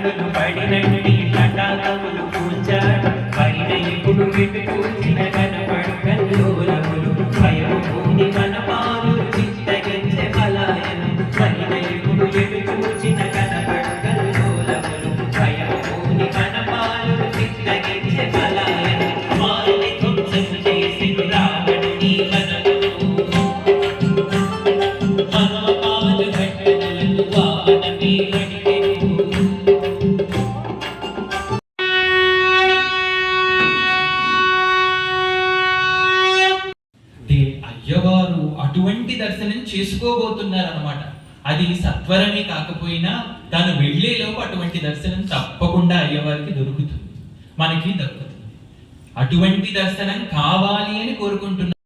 కన్నులు పడినట్టి తటాకములు కూల్చాడు పైన ఇప్పుడు విటు కూల్చిన కనపడు కల్లోలములు భయము భూమి వనపాలు చిత్తగించే పలాయనం పైన ఇప్పుడు విటు కూల్చిన కనపడు కల్లోలములు భయము భూమి వనపాలు చిత్తగించే పలాయనం మారుని ధ్వంసం చేసి రావణు ఈ వనమును మనవపాలు ఘటనలను వానమే అయ్యవారు అటువంటి దర్శనం చేసుకోబోతున్నారన్నమాట. అది సత్వరమే కాకపోయినా తను వెళ్లేలోపు అటువంటి దర్శనం తప్పకుండా అయ్యవారికి దొరుకుతుంది, మనకి దొరుకుతుంది. అటువంటి దర్శనం కావాలి అని కోరుకుంటున్నాను.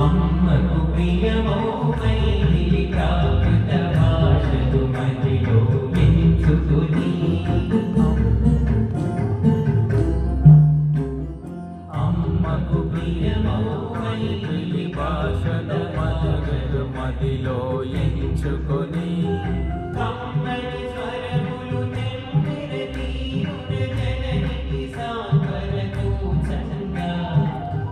అమ్మకు ప్రియమో మైథిలి ప్రాకృత భాషలు మదిలో ఎంచుకుని అమ్మకు ప్రియమో మైథిలి భాషలు మదిలో ఎంచుకొని కమ్మని స్వరములు తెమ్మెర తీరున జననికి సాగర కూచంగా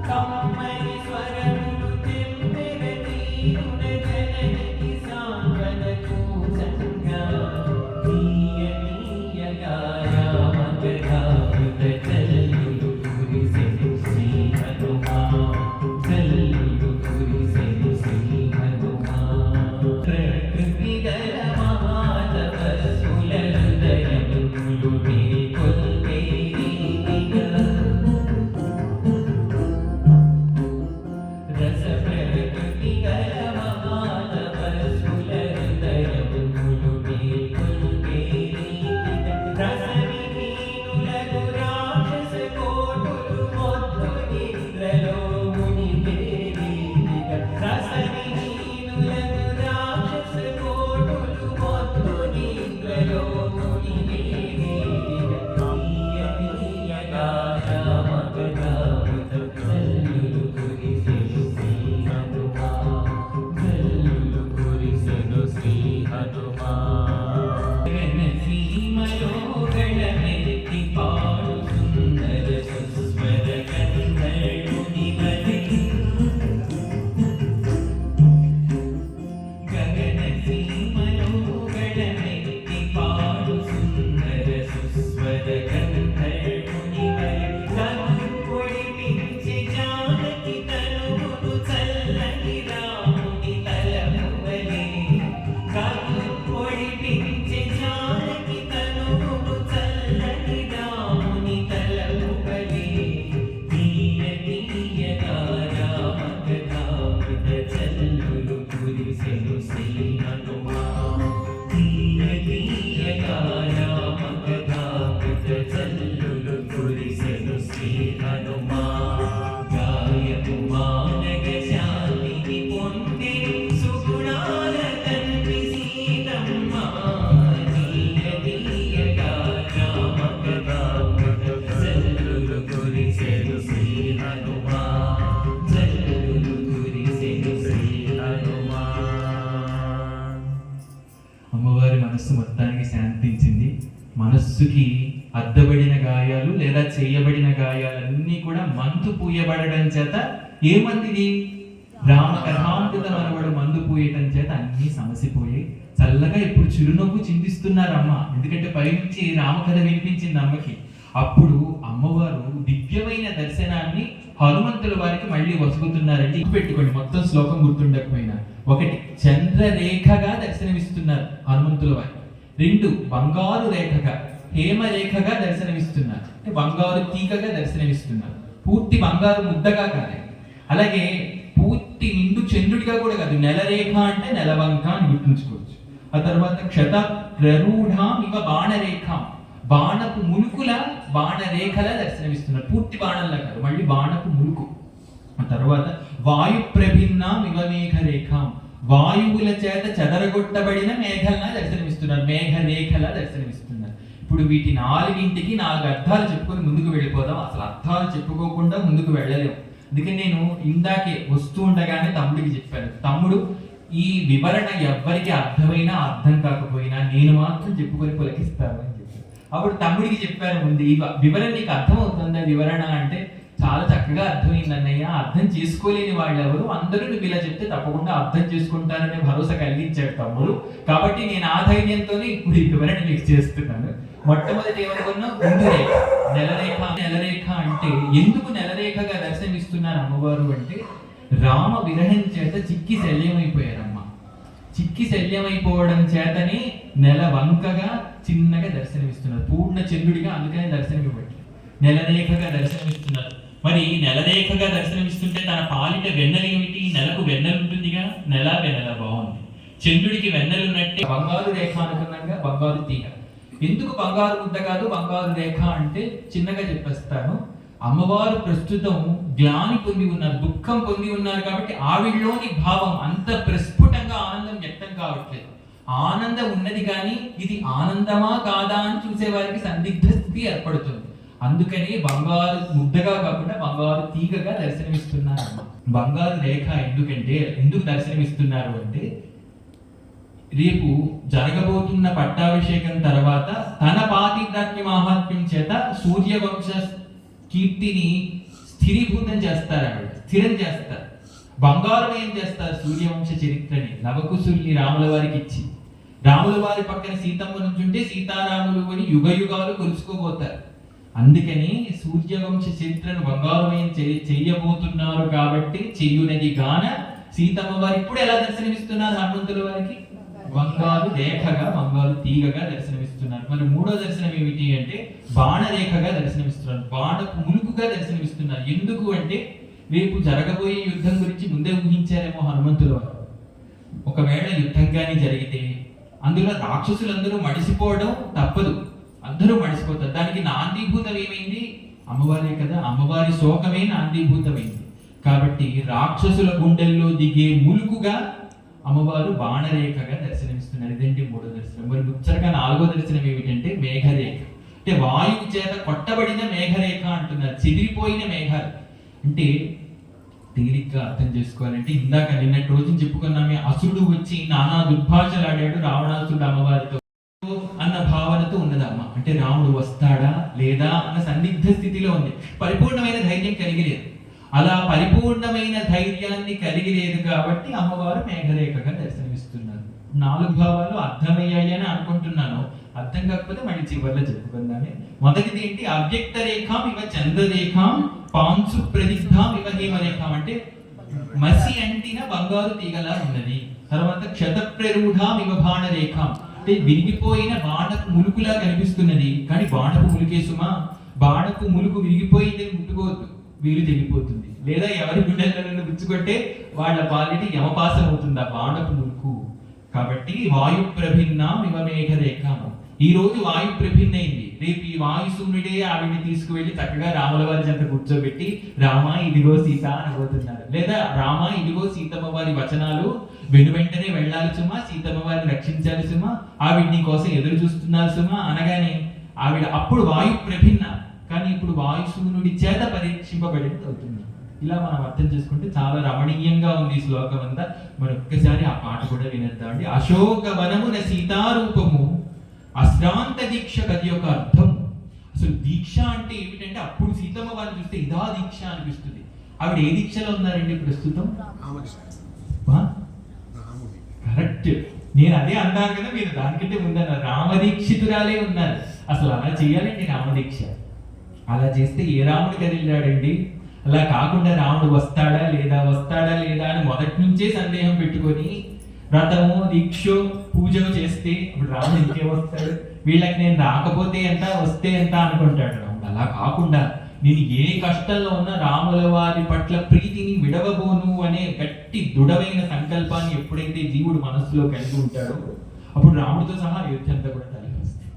కమ్మని స్వరములు తెమ్మెర తీరున జననికి సాగర కూచంగా తీయ తీయగా రామకథామృత జల్లులు కురిసెను శ్రీ హనుమా జల్లులు కురిసెను శ్రీ హనుమా ప్రకృతి గల మహాతపస్సుల హృదయములు మేల్కొల్పే రీతిగా రస ప్రకృతి గల మహాతపస్సుల హృదయములు మేల్కొల్పే రీతిగా రస విహీనులకు రాక్షస కోటులు మొత్తు నిద్రలో మునిగే రీతిగా రస విహీనులకు రాక్షస కోటులు మొత్తు నిద్రలో మునిగే రీతిగా తీయ తీయగా రామకథామృత జల్లులు కురిసెను శ్రీ హనుమా జల్లులు కురిసెను శ్రీ హనుమా సీమలో గళమెత్తి పాడు సుందర సుస్వర కంఠుని వలె గగన సీమలో గళమెత్తి పాడు సుందర సుస్వర కంఠుని వలె తను పొడిపించి జానకి తనువును చల్లని రాముని తలము వలె తను పొడిపించి జానకి తనువును చల్లని రాముని తలము వలె తీయ తీయగా రామకథామృత జల్లులు కురిసెను శ్రీ హనుమా తీయ తీయగా రామకథామృత జల్లులు కురిసెను శ్రీ హనుమా గాయము మానగ శాంతిని పొందే సుగుణాల తండ్రి సీతమ్మ తీయ తీయగా రామకథామృత జల్లులు కురిసెను శ్రీ హనుమా జల్లులు కురిసెను శ్రీ హనుమా. అమ్మవారి మనస్సు మొత్తానికి శాంతించింది. మనస్సుకి అద్దబడిన గాయాలు లేదా చేయబడిన గాయాలన్నీ కూడా మందు పూయబడడం చేత ఏమందిది రామకథామృతం అనబడు మందు పూయటం చేత అన్నీ సమసిపోయాయి. చల్లగా ఇప్పుడు చిరునవ్వు చిందిస్తున్నారమ్మ, ఎందుకంటే పైనుంచి రామకథ వినిపించింది అమ్మకి. అప్పుడు అమ్మవారు దివ్యమైన దర్శనాన్ని హనుమంతుల వారికి మళ్ళీ వసుకుతున్నారంటే పెట్టుకోండి, మొత్తం శ్లోకం గుర్తుండకపోయినా. 1 చంద్రరేఖగా దర్శనమిస్తున్నారు హనుమంతుల వారికి, 2 బంగారు రేఖగా, హేమరేఖగా దర్శనమిస్తున్నారు, అంటే బంగారు తీగగా దర్శనమిస్తున్నారు. పూర్తి బంగారు ముద్దగా కాదు, అలాగే పూర్తి నిండు చంద్రుడిగా కూడా కాదు. నెలరేఖ అంటే నెలవంక అని గుర్తుంచుకోవచ్చు. ఆ తర్వాత క్షత ప్రరూఢాం ఇవ బాణరేఖ, బాణపు ములుకుల బాణరేఖలా దర్శనమిస్తున్నారు. పూర్తి బాణంలా కాదు, మళ్ళీ బాణపు ములుకు. ఆ తర్వాత వాయు ప్రభిన్నాం ఇవ మేఘరేఖ, వాయువుల చేత చెదరగొట్టబడిన మేఘల్లా దర్శనమిస్తున్నారు, మేఘరేఖలా దర్శనమిస్తున్నారు. ఇప్పుడు వీటి నాలుగింటికి 4 అర్థాలు చెప్పుకొని ముందుకు వెళ్ళిపోదాం. అసలు అర్థాలు చెప్పుకోకుండా ముందుకు వెళ్ళలేము. అందుకని నేను ఇందాకే వస్తూ ఉండగానే తమ్ముడికి చెప్పాను, తమ్ముడు ఈ వివరణ ఎవ్వరికి అర్థమైనా అర్థం కాకపోయినా నేను మాత్రం చెప్పుకొని పులకిస్తాను అని చెప్పి. అప్పుడు తమ్ముడికి చెప్పాను, ముందు ఈ వివరణ నీకు అర్థం అవుతుందా వివరణ అంటే, చాలా చక్కగా అర్థమైంది అన్నయ్య, అర్థం చేసుకోలేని వాళ్ళు ఎవరు, అందరూ నువ్వు ఇలా చెప్తే తప్పకుండా అర్థం చేసుకుంటారనే భరోసా కలిగించాడు తమ్ముడు. కాబట్టి నేను ఆ ధైర్యంతోనే ఇప్పుడు ఈ వివరణ మీకు చేస్తున్నాను. మొట్టమొదటి ఏమనుకున్నా, ముందు రేఖ, నెలరేఖ. నెలరేఖ అంటే ఎందుకు నెలరేఖగా దర్శనమిస్తున్నారు అమ్మవారు అంటే, రామ విరహం చేత చిక్కి శల్యమైపోయారమ్మ. చిక్కి శల్యమైపోవడం చేతనే నెల వంకగా చిన్నగా దర్శనమిస్తున్నారు, పూర్ణ చంద్రుడిగా అందుకనే దర్శనమివ్వట్లేదు, నెలరేఖగా దర్శనమిస్తున్నారు. మరి నెలరేఖగా దర్శనమిస్తుంటే తన పాలిట వెన్నెల ఏమిటి? నెలకు వెన్నెల ఉంటుందిగా, నెల వెన్నెల బాగుంది. చంద్రుడికి వెన్నెలు ఉన్నట్టే బంగారు రేఖ అనుకున్నాగా, బంగారు తీగ. ఎందుకు బంగారు ముద్ద కాదు బంగారు రేఖ అంటే చిన్నగా చెప్పేస్తాను. అమ్మవారు ప్రస్తుతం గ్లాని పొంది ఉన్నారు, దుఃఖం పొంది ఉన్నారు కాబట్టి ఆవిడలోని భావం అంత ప్రస్ఫుటంగా ఆనందం వ్యక్తం కావట్లేదు. ఆనందం ఉన్నది కానీ ఇది ఆనందమా కాదా అని చూసే వారికి సందిగ్ధ స్థితి ఏర్పడుతుంది. అందుకని బంగారు ముద్దగా కాకుండా బంగారు తీగగా దర్శనమిస్తున్నారు. బంగారు రేఖ ఎందుకు దర్శనమిస్తున్నారు అంటే, రేపు జరగబోతున్న పట్టాభిషేకం తర్వాత తన పాతివ్రత్య మహాత్మ్యం చేత సూర్యవంశ కీర్తిని స్థిరీభూతం చేస్తారు, ఆవిడ స్థిరం చేస్తారు, బంగారుమయం చేస్తారు సూర్యవంశ చరిత్రని. లవకుశుల్ని రాముల వారికి ఇచ్చి, రాముల వారి పక్కన సీతమ్మ నుంచుంటే సీతారాములు అని యుగ యుగాలు కొలుసుకోబోతారు. అందుకని సూర్యవంశ చరిత్రను బంగారుమయం చెయ్యబోతున్నారు కాబట్టి చెయ్యునది గాన సీతమ్మ వారు ఇప్పుడు ఎలా దర్శనమిస్తున్నారు హనుమంతుల వారికి? బంగారు రేఖగా, బంగారు తీగగా దర్శనమిస్తున్నారు. మరి మూడో దర్శనం ఏమిటి అంటే, బాణరేఖగా దర్శనమిస్తున్నారు, బాణపు ములుకుగా దర్శనమిస్తున్నారు. ఎందుకు అంటే, రేపు జరగబోయే యుద్ధం గురించి ముందే ఊహించారేమో హనుమంతుల వారు. ఒకవేళ యుద్ధం కానీ జరిగితే అందులో రాక్షసులందరూ మడిసిపోవడం తప్పదు, అందరూ మడిసిపోతారు. దానికి నాందీభూతం ఏమైంది? అమ్మవారే కదా, అమ్మవారి శోకమే నాందీభూతమైంది. కాబట్టి రాక్షసుల గుండెల్లో దిగే ములుకుగా అమ్మవారు బాణరేఖగా దర్శనమిస్తున్నారు. ఇదేంటి మూడో దర్శనం. మరి ముచ్చటగా 4వ దర్శనం ఏమిటంటే మేఘరేఖ. అంటే వాయువు చేత కొట్టబడిన మేఘరేఖ అంటున్నారు, చెదిరిపోయిన మేఘాలు. అంటే తేలిగ్గా అర్థం చేసుకోవాలంటే, ఇందాక నిన్నటి రోజున చెప్పుకున్నామే, అసురుడు వచ్చి నానా దుర్భాషలు ఆడాడు రావణాసురుడు అమ్మవారితో అన్న భావనతో ఉన్నదమ్మ. అంటే రాముడు వస్తాడా లేదా అన్న సందిగ్ధ స్థితిలో ఉంది, పరిపూర్ణమైన ధైర్యం కలిగిలేదు. అలా పరిపూర్ణమైన ధైర్యాన్ని కలిగి లేదు కాబట్టి అమ్మవారు మేఘరేఖగా దర్శనమిస్తున్నారు. 4 భావాలు అర్థమయ్యాయని అనుకుంటున్నాను. అర్థం కాకపోతే మళ్ళీ చివరిలో చెప్పుకుందామే. మొదటిది ఏంటి? అవ్యక్త రేఖాం ఇవ చంద్రరేఖాం పాంచు ప్రదిగ్ధాం ఇవ హేమరేఖాం, అంటే మసి అంటిన బంగారు తీగలా ఉన్నది. తర్వాత క్షత ప్రరూఢాం ఇవ బాణరేఖాం, అంటే విరిగిపోయిన బాణపు ములుకులా కనిపిస్తున్నది. కానీ బాణపు ములుకే సుమా, బాణపు ములుకు విరిగిపోయిందని ముట్టుకోవద్దు, వీలు తెగిపోతుంది. లేదా ఎవరి గుండెలను గుచ్చుకొట్టే వాళ్ళ పాలిటి యమపాసం అవుతుంది ఆ బాణపు ములుకు. కాబట్టి వాయు ప్రభిన్నాం ఇవ మేఘరేఖ. ఈ రోజు వాయు ప్రభిన్నైంది, రేపు ఈ వాయుసూనుడే ఆవిడ్ని తీసుకువెళ్ళి చక్కగా రాముల వారి చెంత కూర్చోబెట్టి రామ ఇదిగో సీత అనబోతున్నారు. లేదా రామ ఇదిగో సీతమ్మ వారి వచనాలు వెంటనే వెళ్ళాలి సుమా, సీతమ్మ వారిని రక్షించాలి సుమా, ఆవిడ నీ కోసం ఎదురు చూస్తున్నారు సుమా అనగానే ఆవిడ అప్పుడు వాయు ప్రభిన్న, కానీ ఇప్పుడు వాయుసూనుడి చేత పరీక్షింపబడింది అవుతుంది. ఇలా మనం అర్థం చేసుకుంటే చాలా రమణీయంగా ఉంది ఈ శ్లోకం అంతా. మరి ఒక్కసారి ఆ పాట కూడా వినేద్దామండి. అశోక వనమున సీతారూపము అశ్రాంత దీక్ష గది యొక్క అర్థం. అసలు దీక్ష అంటే ఏమిటంటే, అప్పుడు సీతమ్మ వారిని చూస్తే ఇదా దీక్ష అనిపిస్తుంది. ఆవిడ ఏ దీక్షలో ఉన్నారండి ప్రస్తుతం? కరెక్ట్, నేను అదే అన్నాను కదా, మీరు దానికంటే ముందన్నారు రామదీక్షితురాలే ఉన్నారు. అసలు అలా చేయాలండి రామదీక్ష. అలా చేస్తే ఏ రాముడు కదిలినాడండి? అలా కాకుండా రాముడు వస్తాడా లేదా అని మొదటి నుంచే సందేహం పెట్టుకొని వ్రతము దీక్షో పూజ చేస్తే ఇప్పుడు రాముడు ఇంకేమొస్తాడు, వీళ్ళకి నేను రాకపోతే ఎంత వస్తే ఎంత అనుకుంటాడు రాముడు. అలా కాకుండా నేను ఏ కష్టంలో ఉన్నా రాముల వారి పట్ల ప్రీతిని విడవబోను అనే గట్టి దృఢమైన సంకల్పాన్ని ఎప్పుడైతే జీవుడు మనస్సులో కలిగి ఉంటాడో అప్పుడు రాముడితో సహా యుద్ధంతో కూడా కలిగి వస్తాయి.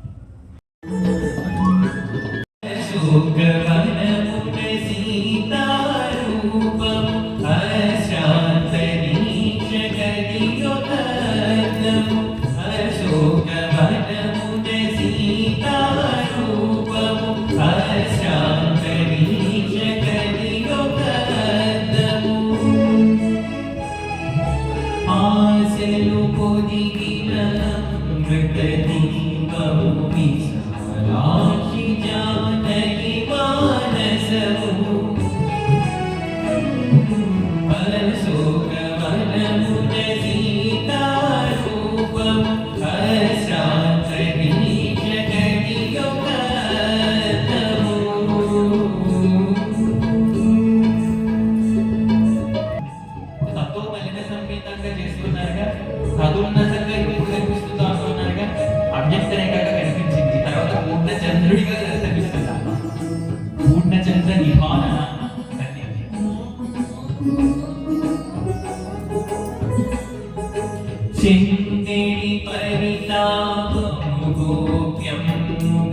చిందేడి పరితాపము గోప్యం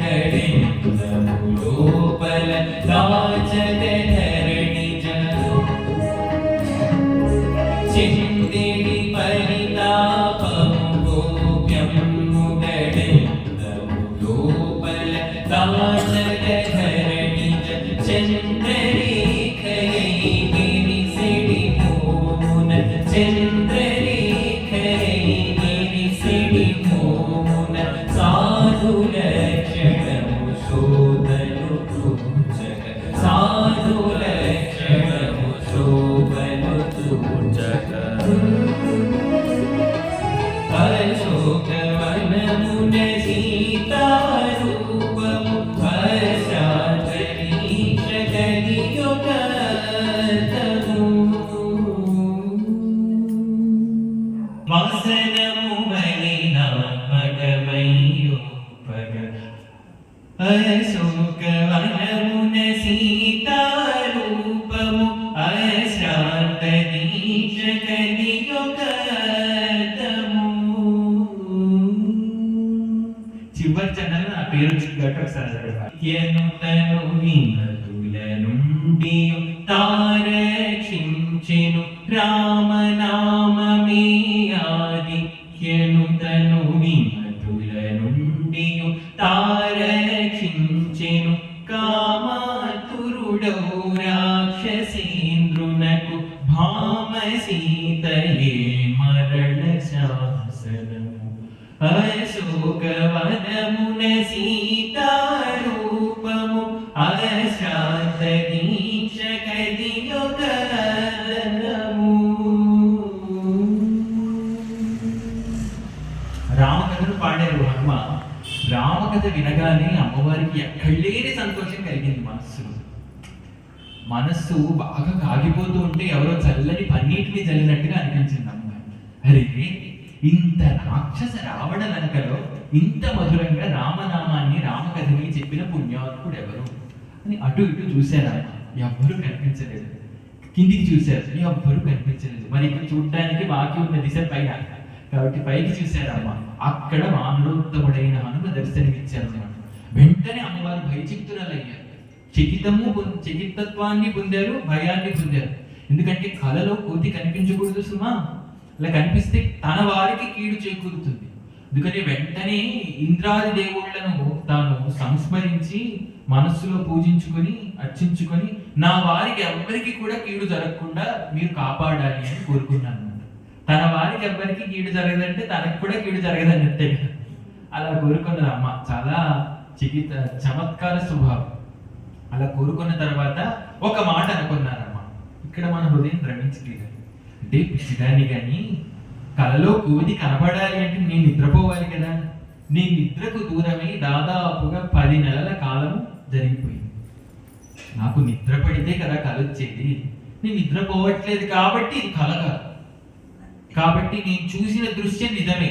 గడెందము లోపల దాచదే ధరణి జను. చిందేడి పరితాపము గోప్యం గడెందము లోపల దాచదే ధరణి జను. చంద్రరేఖయై గిరిసిడి మోమున వసనము బలిన మగమయ్యో పగ అశోకవనమున సీతారూపము అశ్రాంత దీక్ష కలియుగము. చివరి చందన నా పేరు గట్టు ఒకసారి ఎనుతను విమతుల నుండి తారక్షించెను రామనామమే ఆదిత్యనుతను విమతుల నుండి తారక్షించెను కామాతురుడౌ రాక్షసేంద్రునకు భామసీతయే మరణ శాసనము. అశోకవనమున సీతారూపము అశ్రాంత దీక్ష కలియుగము. రామకథను పాడారు హనుమ. రామకథ వినగానే అమ్మవారికి ఎక్కడలేని సంతోషం కలిగింది మనస్సు బాగా కాగిపోతూ ఉంటే ఎవరో చల్లని పన్నీటిని చల్లినట్టుగా అనిపించింది అమ్మవారికి. అరే, ఇంత రాక్షస రావణ లంకలో ఇంత మధురంగా రామనామాన్ని రామకథని చెప్పిన పుణ్యాత్ముడు ఎవరు అని అటు ఇటు చూశారు. ఎవ్వరూ కనిపించలేదు. కిందికి చూశారు, ఎవ్వరూ కనిపించలేదు. మరి ఇక్కడ చూడడానికి బాకీ ఉన్న దిశ పైన కాబట్టి పైకి చూశారమ్మ. అక్కడ మానరోత్తముడైన హనుమ దర్శనమిచ్చారు అన్నమాట. వెంటనే అమ్మవారు భయచిత్తురాలయ్యారు. చకితత్వాన్ని పొందారు, భయాన్ని పొందారు. ఎందుకంటే కలలో కోతి కనిపించకూడదు సుమా. అలా కనిపిస్తే తన వారికి కీడు చేకూరుతుంది. అందుకని వెంటనే ఇంద్రాది దేవుళ్లను తాను సంస్మరించి మనస్సులో పూజించుకొని అర్చించుకొని నా వారికి ఎవ్వరికి కూడా కీడు జరగకుండా మీరు కాపాడాలి అని కోరుకున్నాను. తన వారికి ఎవ్వరికి కీడు జరగదంటే తనకు కూడా కీడు జరగదన్నట్టే. అలా కోరుకున్నది అమ్మ. చాలా చమత్కార స్వభావం. అలా కోరుకున్న తర్వాత ఒక మాట అనుకున్నారమ్మ. ఇక్కడ మన హృదయం ద్రవించలేదు. అంటే పిచ్చిదాన్ని కానీ కలలో కోతి కనపడాలి అంటే నేను నిద్రపోవాలి కదా. నేను నిద్రకు దూరమై దాదాపుగా 10 నెలల కాలం జరిగిపోయింది. నాకు నిద్ర పడితే కదా కల వచ్చేది. నేను నిద్రపోవట్లేదు కాబట్టి ఇది కల కాదు. కాబట్టి నేను చూసిన దృశ్యం నిజమే.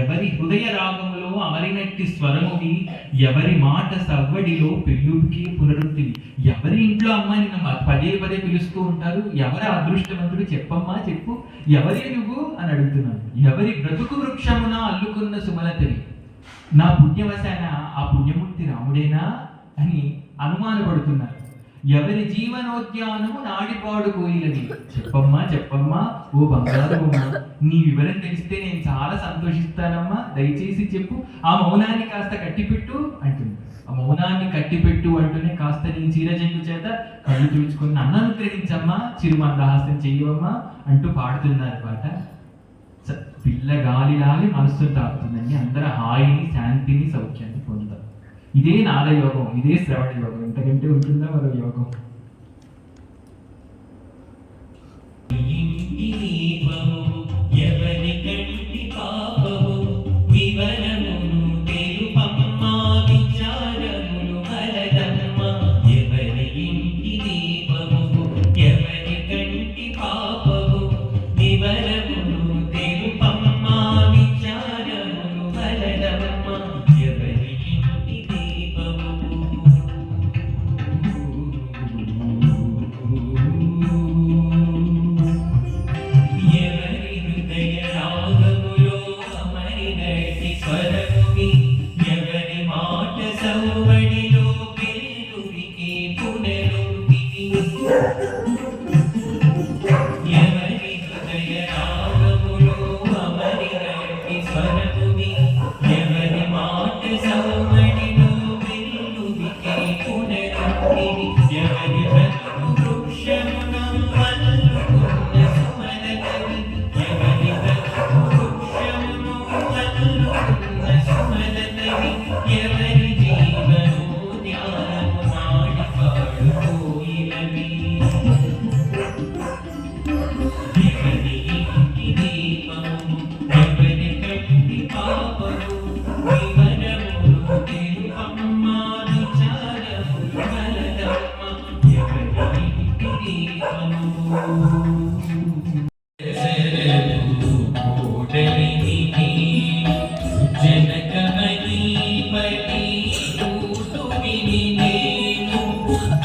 ఎవరి హృదయ రాగములో అమరినట్టి స్వరమువి, ఎవరి మాట సవ్వడిలో పెళ్ళుకి పునరుక్తివి. ఎవరి ఇంట్లో అమ్మ నిన్ను పదే పదే పిలుస్తూ ఉంటారు, ఎవరి అదృష్టవంతుడు చెప్పమ్మా చెప్పు, ఎవరి నువ్వు అని అడుగుతున్నాను. ఎవరి బ్రతుకు వృక్షమున అల్లుకున్న సుమలతవి, నా పుణ్యవశాన ఆ పుణ్యమూర్తి రాముడేనా అని అనుమానపడుతున్నారు. ఎవరి జీవనోద్యానము నాడిపాడు కోయిలవి, చెప్పమ్మా చెప్పమ్మా ఓ బంగారు బొమ్మ, నీ వివరం తెలిస్తే నేను చాలా సంతోషిస్తానమ్మా, దయచేసి చెప్పు, ఆ మౌనాన్ని కాస్త కట్టిపెట్టు అంటుంది. ఆ మౌనాన్ని కట్టిపెట్టు అంటూనే కాస్త నీ చీరజంగు చేత కళ్ళు తుడుచుకుని నన్ను అనుగ్రహించమ్మా, చిరుమందహాసం చెయ్యవమ్మా అంటూ పాడుతున్నారు పాట. పిల్ల గాలిలాలి మనస్సును తాకుతుందని అందరూ హాయిని శాంతిని సౌఖ్యాన్ని పొందుతారు. ఇదే నాదయోగం, ఇదే శ్రవణ యోగం. ఇంతకంటే ఉంటుందా మరో యోగం? ఇంటి దీపము ఎవరి కంటి పాపము, వివరమును తెలుపమ్మా విచారములు వలదమ్మా. ఎవరి ఇంటి దీపము ఎవరి కంటి పాపము, వివరమును తెలుపమ్మా విచారములు వలదమ్మా. ఎవరి ఇంటి దీపము ఎవరి హృదయ రాగములో అమరినట్టి స్వరమువి, ఎవరి మాట సౌవడిలో పెళ్ళువికి పునరుక్తివి. ఎవరి హృదయ రాగములో అమరినట్టి స్వరమువి, ఎవరి మాట సౌవడిలో పెళ్ళువికి పునరుక్తివి. ఎవరి బ్రతుకు వృక్షమున అల్లుకున్న సుమలతవి, ఎవరి బ్రతుకు వృక్షమును అల్లుకున్న సుమలతవి. ఎవరి జీవనోద్యానము నాడిపాడు కోయిలవి. ఎవరి ఇంటి దీపము ఎవరి కంటి పాపము, వివరములు తెలుపమ్మా విచారములు వలదమ్మా. ఎవరి ఇంటి దీపము కోడలిని జనకమణిపతి కూతురిని నేను,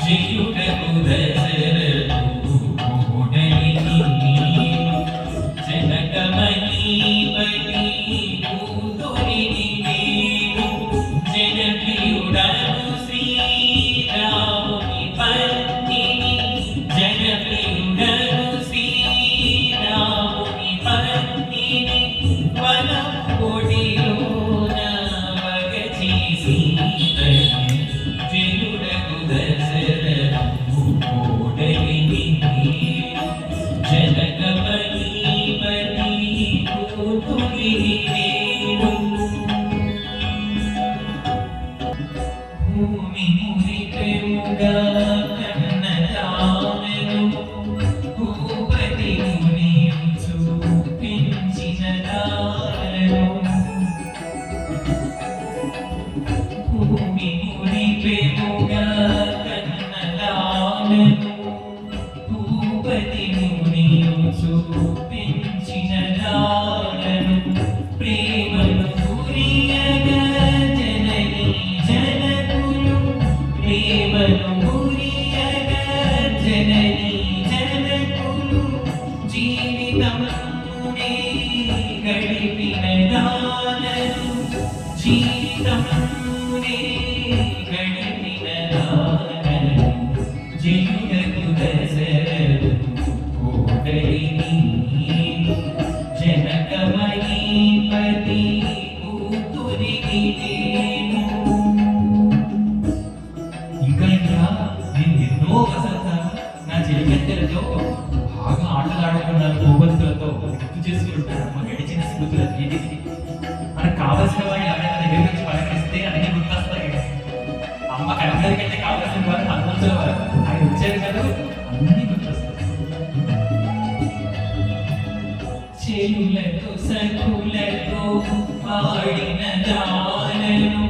చేయుటకు దశరథు కోడలిని. జనకమణిపతి కూతురిని నేను, జనప్రియుడను శ్రీరాముని పత్నిని. జనప్రియుడను శ్రీరాముని పత్నిని, వనపొడిలోన వగచి సీతని. జనుడకు దశరథు కోడలిని జనకమణిపతి కూతురిని నేను. భూమి మురిపెముగా కన్నదానను, భూపతి మునియు చూపించిన దానను. భూమి మురిపెముగా కన్నదానను, భూపతి మునియు చూపించిన దానను. ప్రేమను కురియగా జనని జనకులు, ప్రేమను కురియగా జనని జనకులు. జీవితమునే గడిపిన దానను, జీవితమునే గడిపిన దానను. జయుడకు దశరథు కోడలిని జనకమణిపతి కూతురిని నేను. ఇంకా ఇంకా నేను ఎన్నో వసంతాలు నా చెలికత్తెలతో బాగా ఆటలాడుకున్నాను, కోపంతులతో గుర్తు చేసుకుంటాను. అమ్మ గడిచిన స్మృతులు అన్నిటికీ మనకు కావలసిన వాడిని ఎవరైనా దగ్గర నుంచి పలకరిస్తే అన్ని గుర్తొస్తాయి. అమ్మకి అందరికంటే కావలసిన వారు హనుమంతుల వారు, ఆయన వచ్చారు కదా అన్ని గుర్తొస్తాయి. చెలులతో సకులతో పాడిన దానను,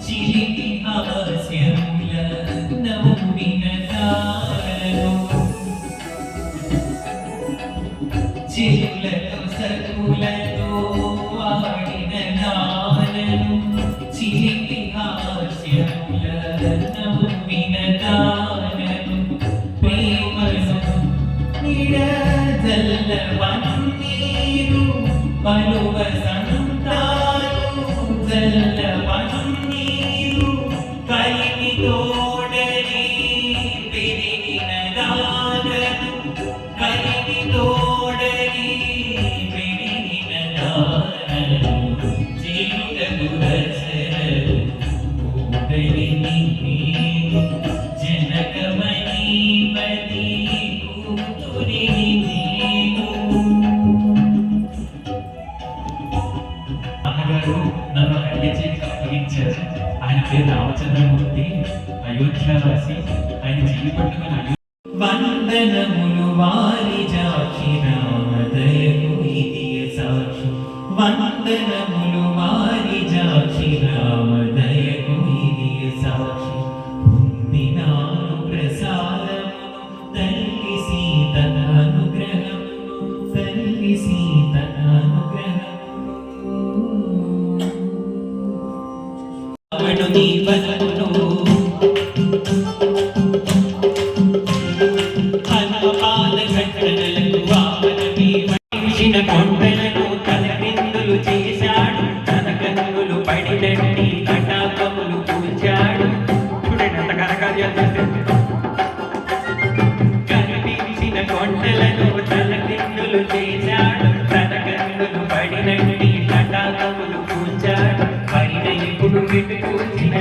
చిలిపి హాస్యముల నవ్విన దానను. చెలులతో సకులతో పాడిన చిలిపి హాస్యముల నవ్విన గానము ప్రేమను నిడజల్లవన్నీరు పలువ సంతాలు జల్లవన్నీరు కలిమి తోడని పెరిగిన గానము కలిమి తోడని పెరిగిన గానము జీవుడకు దశరథు కూడలి నీవు జనకమణి పది కూతురిని నీవు. అన్నగారు నన్ను ఒక అయ్య చేతికి అప్పగించారు. ఆయన పేరు రామచంద్రమూర్తి, అయోధ్యావాసి. ఆయన చెయ్యి పట్టుకుని వందనములు వారి జాక్షి రామదయకు ఇదియ సాక్షి వందనములు వారి జాక్షి రామదయకు ఇదియ సాక్షి పొందినాను ప్రసాదమును తల్లి సీత అనుగ్రహమును తల్లి సీత అనుగ్రహమును నీ బలమును కొండలను తన బిందులు చేశాడు తన కన్నులు పడినట్టి కటాకములు పూచాడు. చూడండి అంత కనకార్యాలు చేస్తే కనిపించిన కొండలను తన బిందులు చేశాడు తన కన్నులు పడినట్టి కటాకములు పూచాడు. పైన ఇప్పుడు చూసిన